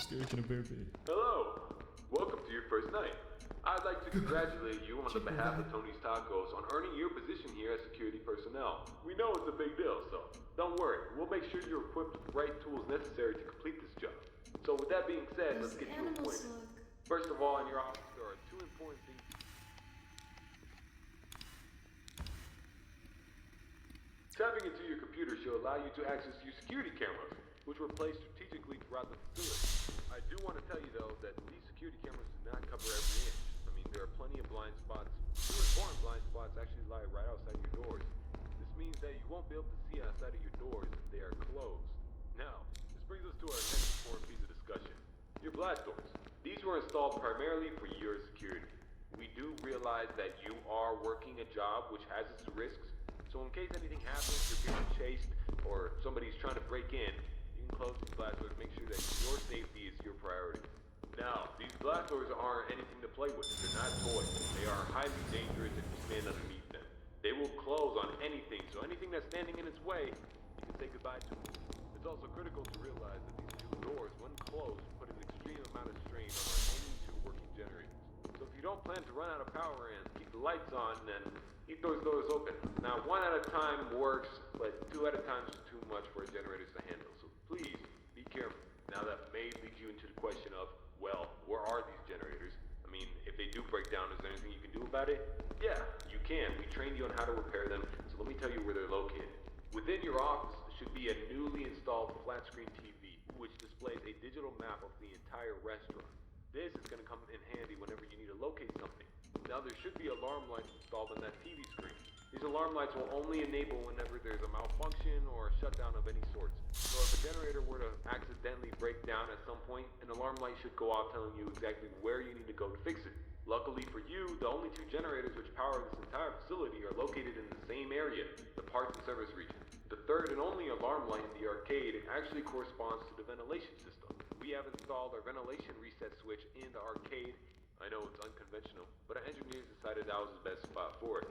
Hello, welcome to your first night. I'd like to congratulate you on behalf of Tony's Tacos on earning your position here as security personnel. We know it's a big deal, so don't worry. We'll make sure you're equipped with the right tools necessary to complete this job. So with that being said, let's get you appointed. First of all, in your office, there are two important things. Tapping into your computer should allow you to access your security cameras, which were placed strategically throughout the facility. I do want to tell you though that these security cameras do not cover every inch. I mean, there are plenty of blind spots. Two important blind spots actually lie right outside your doors. This means that you won't be able to see outside of your doors if they are closed. Now, this brings us to our next important piece of discussion. Your blast doors. These were installed primarily for your security. We do realize that you are working a job which has its risks, so in case anything happens, you're being chased, or somebody's trying to break in, you can close these blast doors to make sure that your safety is your priority. Now, these blast doors aren't anything to play with. They're not toys. They are highly dangerous if you stand underneath them. They will close on anything, so anything that's standing in its way, you can say goodbye to. It's also critical to realize that these two doors, when closed, put an extreme amount of strain on our only two working generators. So if you don't plan to run out of power and keep the lights on, then keep those doors open. Now, 1 at a time works, but 2 at a time is too much for generators to handle. So please, be careful. Now that may lead you into the question of, well, where are these generators? I mean, if they do break down, is there anything you can do about it? Yeah, you can. We trained you on how to repair them, so let me tell you where they're located. Within your office should be a newly installed flat screen TV, which displays a digital map of the entire restaurant. This is going to come in handy whenever you need to locate something. Now there should be alarm lights installed on that TV screen. These alarm lights will only enable whenever there's a malfunction or a shutdown of any sorts. So if a generator were to accidentally break down at some point, an alarm light should go off telling you exactly where you need to go to fix it. Luckily for you, the only two generators which power this entire facility are located in the same area, the parts and service region. The third and only alarm light in the arcade actually corresponds to the ventilation system. We have installed our ventilation reset switch in the arcade. I know it's unconventional, but our engineers decided that was the best spot for it.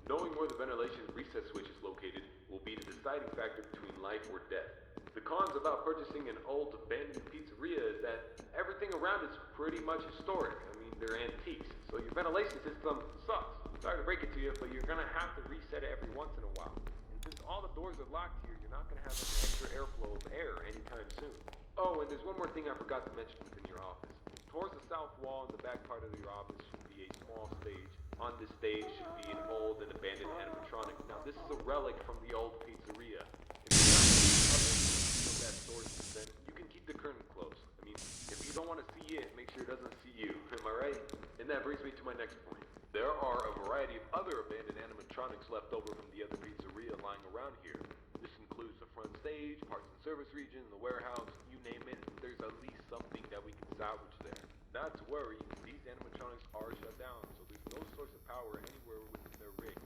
Knowing where the ventilation reset switch is located will be the deciding factor between life or death. The cons about purchasing an old abandoned pizzeria is that everything around it's pretty much historic. I mean, they're antiques, so your ventilation system sucks. Sorry to break it to you, but you're gonna have to reset it every once in a while. And since all the doors are locked here, you're not gonna have any extra airflow of air anytime soon. Oh, and there's one more thing I forgot to mention within your office. Towards the south wall in the back part of your office should be a small stage. On this stage should be an old and abandoned animatronic. Now this is a relic from the old pizzeria. If you're not of that sort, then you can keep the curtain closed. I mean, if you don't want to see it, make sure it doesn't see you. Am I right? And that brings me to my next point. There are a variety of other abandoned animatronics left over from the other pizzeria lying around here. This includes the front stage, parts and service region, the warehouse, you name it. There's at least something that we can salvage there. Not to worry, these animatronics are shut down, so there's no source of power anywhere within their rig.